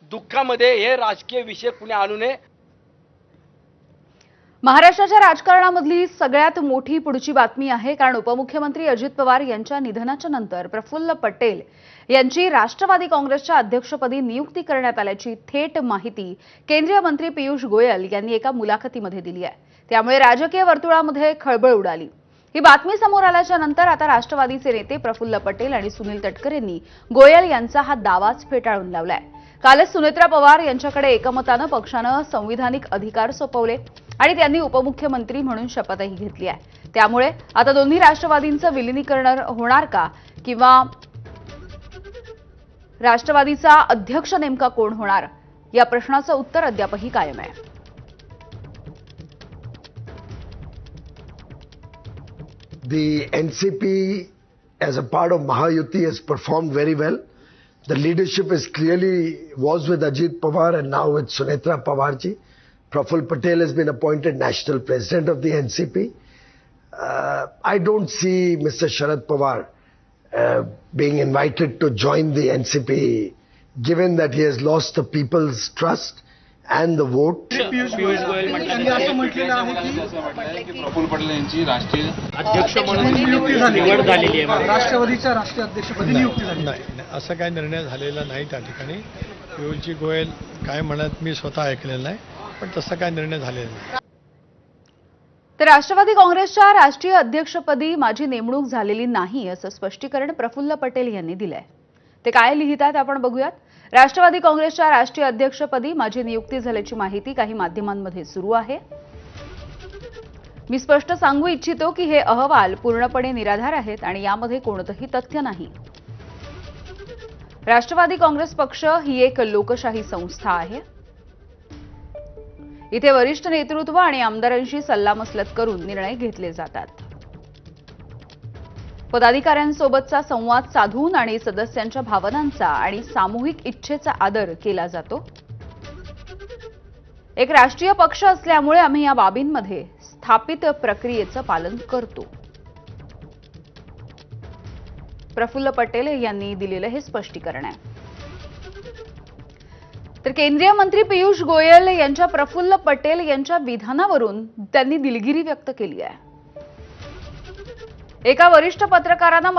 दुःखामध्ये हे राजकीय विषय कुणी आणू नये। महाराष्ट्राच्या राजकारणामधली सगळ्यात मोठी पुढची बातमी आहे, कारण उपमुख्यमंत्री अजित पवार यांच्या निधनाच्या नंतर प्रफुल्ल पटेल यांची राष्ट्रवादी काँग्रेसच्या अध्यक्षपदी नियुक्ती करण्यात आल्याची थेट माहिती केंद्रीय मंत्री पियुष गोयल यांनी एका मुलाखतीमध्ये दिली आहे। त्यामुळे राजकीय वर्तुळामध्ये खळबळ उडाली। ही बातमी समोर आल्याच्या नंतर आता राष्ट्रवादीचे नेते प्रफुल्ल पटेल आणि सुनील तटकरेंनी गोयल यांचा हा दावाच फेटाळून लावलाय। कालच सुनेत्रा पवार यांच्याकडे एकमतानं पक्षानं संविधानिक अधिकार सोपवले आणि त्यांनी उपमुख्यमंत्री म्हणून शपथही घेतली आहे। त्यामुळे आता दोन्ही राष्ट्रवादींचं विलीनीकरण होणार का, किंवा राष्ट्रवादीचा अध्यक्ष नेमका कोण होणार, या प्रश्नाचं उत्तर अद्यापही कायम आहे। The NCP as a part of Mahayuti has performed very well. The leadership is was with Ajit Pawar and now with Sunetra Pawarji. Praful Patel has been appointed national president of the NCP. I don't see Mr. Sharad Pawar being invited to join the NCP, given that he has lost the people's trust and the vote. Piyush Goyal असं म्हटलेलं आहे की प्रफुल्ल पटेल यांची राष्ट्रीय अध्यक्ष म्हणून निवड झालेली आहे। राष्ट्रवादीच्या राष्ट्रीय अध्यक्षपदी नियुक्ती झाली नाही, असं काही निर्णय झालेला नाही त्या ठिकाणी। पियुषजी गोयल काय म्हणत मी स्वतः ऐकलेलं नाही, पण तसं काय निर्णय झालेला नाही। तर राष्ट्रवादी काँग्रेसच्या राष्ट्रीय अध्यक्षपदी माझी नेमणूक झालेली नाही असं स्पष्टीकरण प्रफुल्ल पटेल यांनी दिलंय। ते काय लिहितात आपण बघूयात। राष्ट्रवादी काँग्रेसच्या राष्ट्रीय अध्यक्षपदी माझी नियुक्ती झाल्याची माहिती काही माध्यमांमध्ये सुरू आहे। मी स्पष्ट सांगू इच्छितो की हे अहवाल पूर्णपणे निराधार आहेत आणि यामध्ये कोणतंही तथ्य नाही। राष्ट्रवादी काँग्रेस पक्ष ही एक लोकशाही संस्था आहे। इथे वरिष्ठ नेतृत्व आणि आमदारांशी सल्लामसलत करून निर्णय घेतले जातात। पदाधिकाऱ्यांसोबतचा संवाद साधून आणि सदस्यांच्या भावनांचा आणि सामूहिक इच्छेचा आदर केला जातो। एक राष्ट्रीय पक्ष असल्यामुळे आम्ही या बाबींमध्ये स्थापित प्रक्रियेचं पालन करतो। प्रफुल्ल पटेल यांनी दिलेलं हे स्पष्टीकरण आहे। तर केंद्रीय मंत्री पियुष गोयल यांच्या प्रफुल्ल पटेल यांच्या विधानावरून त्यांनी दिलगिरी व्यक्त केली आहे। एका वरिष्ठ पत्रकारानं मला